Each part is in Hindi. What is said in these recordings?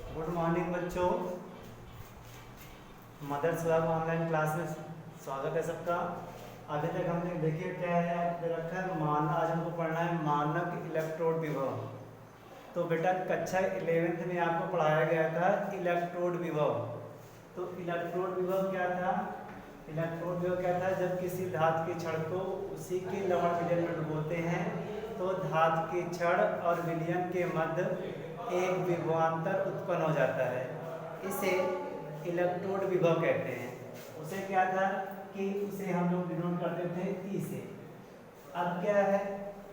गुड मॉर्निंग बच्चों। मदर्स लव ऑनलाइन क्लास में स्वागत है सबका। अभी तक हमने देखिए क्या है दे रखा है मानक। आज हमको पढ़ना है मानक इलेक्ट्रोड विभव। तो बेटा कक्षा 11th में आपको पढ़ाया गया था इलेक्ट्रोड विभव। तो इलेक्ट्रोड विभव क्या था? इलेक्ट्रोड विभव क्या था? जब किसी धातु के छड़ को उसी के लवण विलयन में डुबोते हैं तो धातु के छड़ और विलयन के मध्य एक विभवांतर उत्पन्न हो जाता है। इसे इलेक्ट्रोड विभव कहते हैं। उसे क्या था कि उसे हम लोग डिनोट करते थे ई से। अब क्या है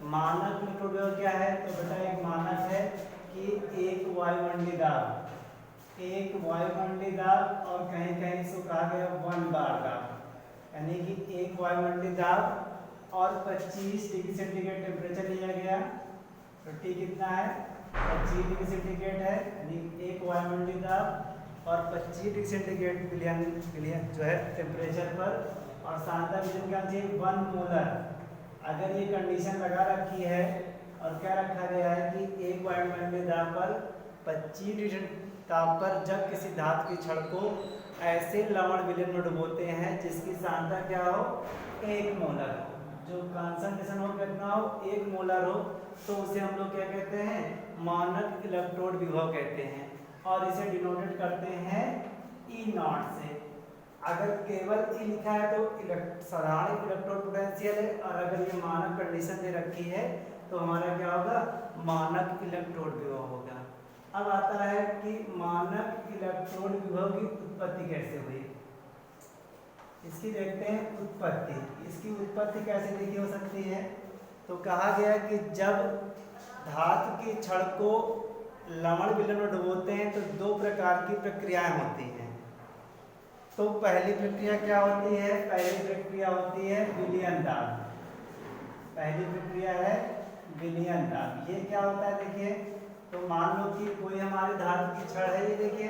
मानक इलेक्ट्रोड विभव क्या है? तो बेटा एक मानक है कि एक वायुमंडलीय दाब और कहीं कहीं इसको कहा गया 1 बार दाब, यानी कि एक वायुमंडलीय दाब और 25 डिग्री सेंटीग्रेड टेम्परेचर लिया गया। तो टी कितना है? 25 डिग्री सेंटीग्रेड है, यानी एक वायुमंडलीय दाब और 25 डिग्री सेंटीग्रेड विलयन जो है टेम्परेचर पर, और सांद्रता विलयन क्या चाहिए? 1 मोलर। अगर ये कंडीशन लगा रखी है और क्या रखा गया है कि एक वायुमंडलीय दाब पर 25 डिग्री ताप पर जब किसी धातु की छड़ को ऐसे लवण विलयन में डुबोते हैं जिसकी सांद्रता क्या हो? 1 मोलर, जो कंसंट्रेशन हो कितना हो? 1 मोलर हो, तो उसे हम लोग क्या कहते हैं? मानक इलेक्ट्रोड विभव कहते हैं। और इसे डिनोटेड करते हैं ई नॉट से। अगर केवल ई लिखा है तो साधारण इलेक्ट्रोड पोटेंशियल है, और अगर ये मानक कंडीशन दे रखी है तो हमारा क्या होगा? मानक इलेक्ट्रोड विभव होगा। अब आता है कि मानक इलेक्ट्रोड विभव की उत्पत्ति कैसे हुई। इसकी देखते हैं उत्पत्ति। इसकी उत्पत्ति कैसे देखी हो सकती है? तो कहा गया कि जब धातु की छड़ को लवण विलयन में डुबोते हैं तो 2 प्रकार की प्रक्रियाएं होती हैं। तो पहली प्रक्रिया क्या होती है? पहली प्रक्रिया होती है विलयन दाब। पहली प्रक्रिया है विलयन दाब। ये क्या होता है देखिए, तो मान लो कि कोई हमारी धातु की छड़ है, ये देखिए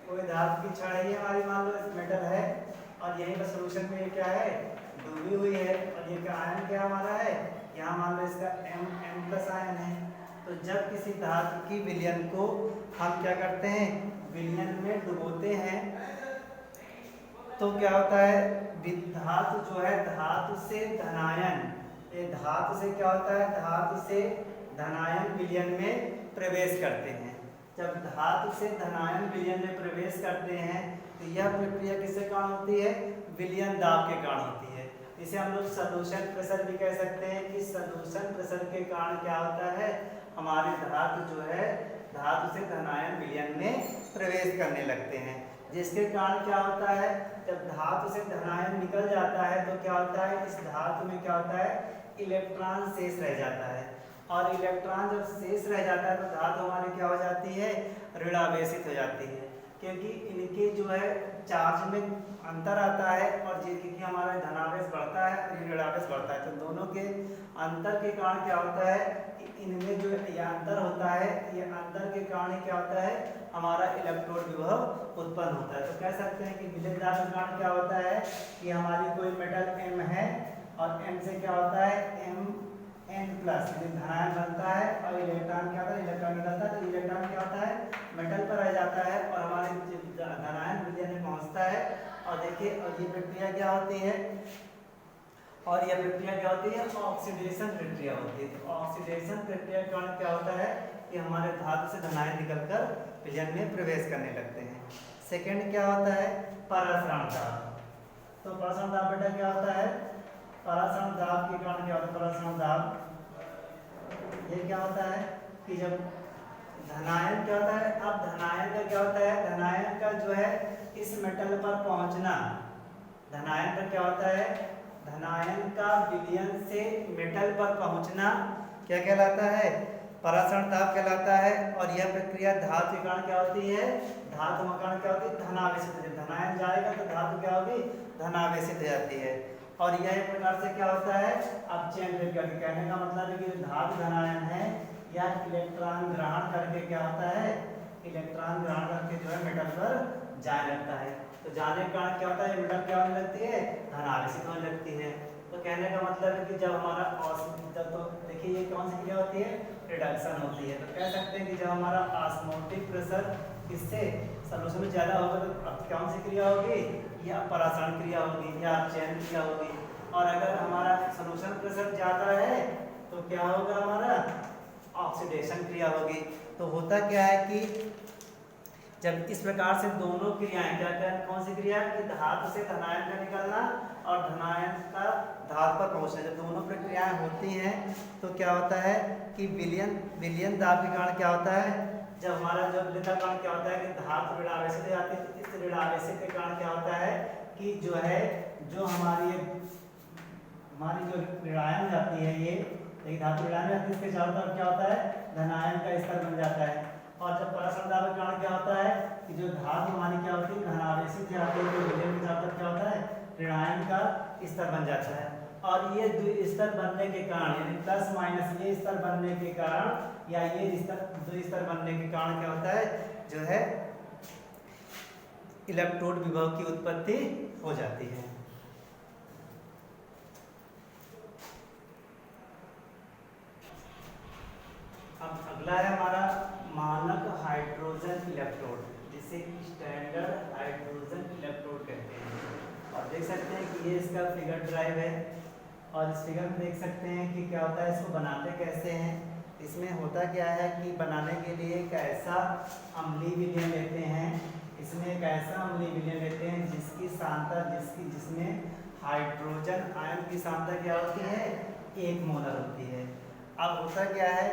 कोई धातु की छड़ है, ये हमारी मान लो मेटल है, और यहीं पर सोल्यूशन में ये क्या है? डूबी हुई है, और ये आयन क्या हमारा है? यहाँ मान लो इसका M+ आयन है। तो जब किसी धातु की विलयन को हम क्या करते हैं? विलयन में डुबोते हैं तो क्या होता है? धातु जो है धातु से धनायन, ये धातु से क्या होता है? धातु से धनायन विलयन में प्रवेश करते हैं। जब धातु से धनायन विलयन में प्रवेश करते हैं तो यह प्रक्रिया किसके कारण होती है? विलयन दाब के कारण होती है। इसे हम लोग सॉल्यूशन प्रेशर भी कह सकते हैं कि सॉल्यूशन प्रेशर के कारण क्या होता है? हमारी धातु जो है धातु से धनायन विलयन में प्रवेश करने लगते हैं, जिसके कारण क्या होता है? जब धातु से धनायन निकल जाता है तो क्या होता है? इस धातु में क्या होता है? इलेक्ट्रॉन शेष रह जाता है, और इलेक्ट्रॉन जब शेष रह जाता है तो धातु हमारी क्या हो जाती है? ऋणावेशित हो जाती है, क्योंकि इनके जो है चार्ज में अंतर आता है, और क्योंकि हमारा धनावेश बढ़ता है और ये ऋणावेश बढ़ता है, तो दोनों के अंतर के कारण क्या होता है कि इनमें जो ये अंतर होता है, ये अंतर के कारण क्या होता है? हमारा इलेक्ट्रोड विभव उत्पन्न होता है। तो कह सकते हैं कि विलयन दाब के कारण क्या होता है कि हमारी कोई मेटल M है, और M से क्या होता है? Mn+, धनायन बनता है, और इलेक्ट्रॉन क्या होता है? इलेक्ट्रॉन निकलता है, तो इलेक्ट्रॉन क्या होता है? मेटल पर रह जाता है और हमारे धनायन विलयन में पहुंचता है। और देखिए, और ये प्रक्रिया क्या होती है? और यह प्रक्रिया क्या होती है? ऑक्सीडेशन प्रक्रिया होती है। तो ऑक्सीडेशन प्रक्रिया के कारण क्या होता है कि हमारे धातु से धनायन निकलकर विलयन में प्रवेश करने लगते हैं। सेकंड क्या होता है? परासरण दाब। तो परासरण दाब बेटा क्या होता है? परासरण दाब के कारण क्या होता है? परासरण दाब ये क्या होता है कि जब धनायन क्या होता है? अब धनायन का क्या होता है? धनायन का जो है इस मेटल पर पहुंचना, धनायन का क्या होता है? धनायन का विलयन से मेटल पर पहुंचना क्या कहलाता है? परासरण दाब कहलाता है। और यह प्रक्रिया धातु के कारण क्या होती है? धातु के कारण क्या होती है? धनावेशित होती है। धनायन जाएगा तो धातु क्या होगी? धनावेशित हो जाती है। और यह एक प्रकार से क्या होता है? अब चेन करके कहने का मतलब है कि धातु धनायन है या इलेक्ट्रॉन ग्रहण करके क्या होता है? इलेक्ट्रॉन ग्रहण करके जो है मेटल पर जाने लगता है। तो जाने के कारण क्या होता है? मेटल क्या होने लगती है? धनावेशित होने लगती है। तो कहने का मतलब है कि जब हमारा जब तो देखिए ये कौन सी क्रिया होती है? रिडक्शन होती है। तो कह सकते हैं कि जब हमारा ऑस्मोटिक प्रेशर इससे सॉल्यूशन में ज़्यादा होगा तो अब कौन सी क्रिया होगी, या परासरण क्रिया होगी या अपचयन क्रिया होगी। और अगर हमारा सॉल्यूशन प्रेशर ज़्यादा है तो क्या होगा, हमारा ऑक्सीडेशन क्रिया होगी। तो होता क्या है कि जब इस प्रकार से दोनों क्रियाएं क्या क्या कौन सी क्रिया कि धातु से धनायन का निकलना और धनायन का धातु पर पहुंचना, जब दोनों प्रक्रियाएं होती हैं तो क्या होता है कि विलयन दाब के कारण क्या होता है, जब हमारा जो विलयन दाब कारण क्या होता है कि धातु ऋणावेशित हो जाती है। तो इस ऋणावेशित के कारण क्या होता है कि जो हमारी जो ऋणायन जाती है, ये एक धातु ऋणायन जाती है, इसके चारों तरफ क्या होता है धनायन का स्तर बन जाता है। और जब परासरण दाब के कारण क्या होता है कि जो धातु हमारी क्या होती है धनावेशित जाती है, तो विलयन के चारों तरफ क्या होता है ऋणायन का स्तर बन जाता है। और ये दो स्तर बनने के कारण यानी प्लस माइनस ये स्तर बनने के कारण या ये दो स्तर बनने के कारण क्या होता है जो है इलेक्ट्रोड विभव की उत्पत्ति हो जाती है। अब अगला है हमारा मानक हाइड्रोजन इलेक्ट्रोड, जिसे स्टैंडर्ड हाइड्रोजन इलेक्ट्रोड कहते हैं। और देख सकते हैं कि ये इसका फिगर ड्राइव है और इस फिगर में देख सकते हैं कि क्या होता है, इसको बनाते कैसे हैं। इसमें होता क्या है कि बनाने के लिए एक ऐसा अम्लीय विलयन लेते हैं, इसमें एक ऐसा अम्लीय विलयन लेते हैं जिसकी सांद्रता जिसमें हाइड्रोजन आयन की सांद्रता क्या होती है 1 मोलर होती है। अब होता क्या है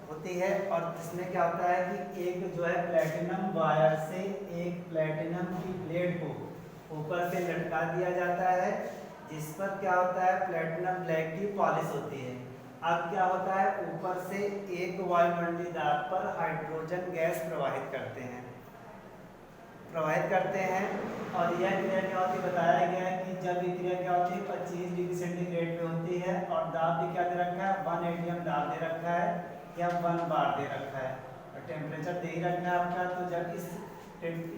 होती है और इसमें क्या होता है कि एक जो है प्लेटिनम वायर से एक प्लेटिनम की प्लेट को ऊपर से लटका दिया जाता है, जिस पर क्या होता है प्लेटिनम ब्लैक की पॉलिश होती है। अब क्या होता है ऊपर से एक वायुमंडलीय दाब पर हाइड्रोजन गैस प्रवाहित करते हैं और यह क्रिया क्या होती है बताया गया है कि जब ये क्रिया क्या होती है 25 डिग्री सेंटीग्रेड पे होती है और दाब भी क्या दे रखा है 1 atm दाब दे रखा है या 1 बार दे रखा है और टेम्परेचर दे ही रखा है आपका। तो जब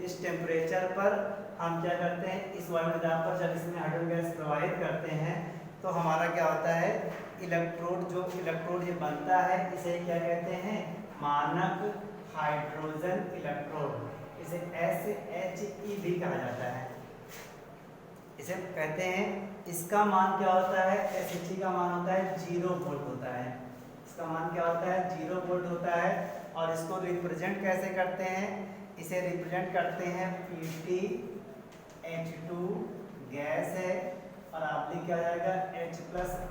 इस टेम्परेचर पर हम क्या करते हैं इस वायुमंडलीय दाब पर जब इसमें हाइड्रोजन गैस प्रवाहित करते हैं तो हमारा क्या होता है इलेक्ट्रोड ये बनता है, इसे क्या कहते हैं मानक हाइड्रोजन इलेक्ट्रोड, इसे SHE भी कहा जाता है, इसे कहते हैं। इसका मान क्या होता है SHE का मान होता है 0 वोल्ट होता है, इसका मान क्या होता है 0 वोल्ट होता है। और इसको रिप्रेजेंट कैसे करते हैं, इसे रिप्रेजेंट करते हैं PtH2 गैस है और आप लिख क्या जाएगा H+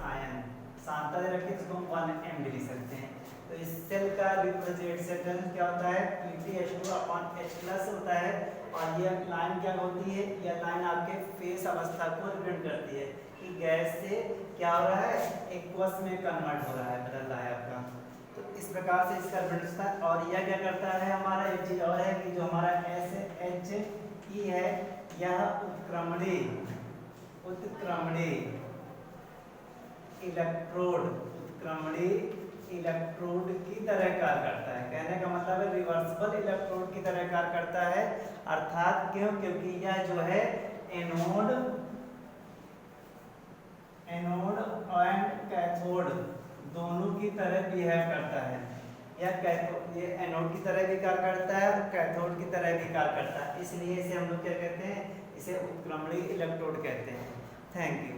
आयन, सांद्रता दे रखी है इसको हम 1 m लिख सकते हैं। तो इस सेल का रिप्रेजेंटेशन क्या होता है PtH2/H+ होता है और ये लाइन क्या होती है, यह लाइन आपके फेस अवस्था को रिप्रेजेंट करती है कि गैस से क्या हो रहा है एक्वस में कन्वर्ट हो रहा है, बदल रहा है आपका। तो इस प्रकार से इसका रिप्रेजेंटेशन है। और यह क्या करता है हमारा एक चीज और है कि जो हमारा SHE है यह उत्क्रमणीय इलेक्ट्रोड की तरह कार्य करता है। कहने का मतलब है रिवर्सिबल इलेक्ट्रोड की तरह कार्य करता है, अर्थात क्योंकि यह जो है एनोड एंड कैथोड दोनों की तरह बिहेव करता है। ये एनोड की तरह भी कार्य करता है और कैथोड की तरह भी कार्य करता है, इसलिए इसे हम लोग क्या कहते हैं इसे उत्क्रमणीय इलेक्ट्रोड कहते हैं। Thank you.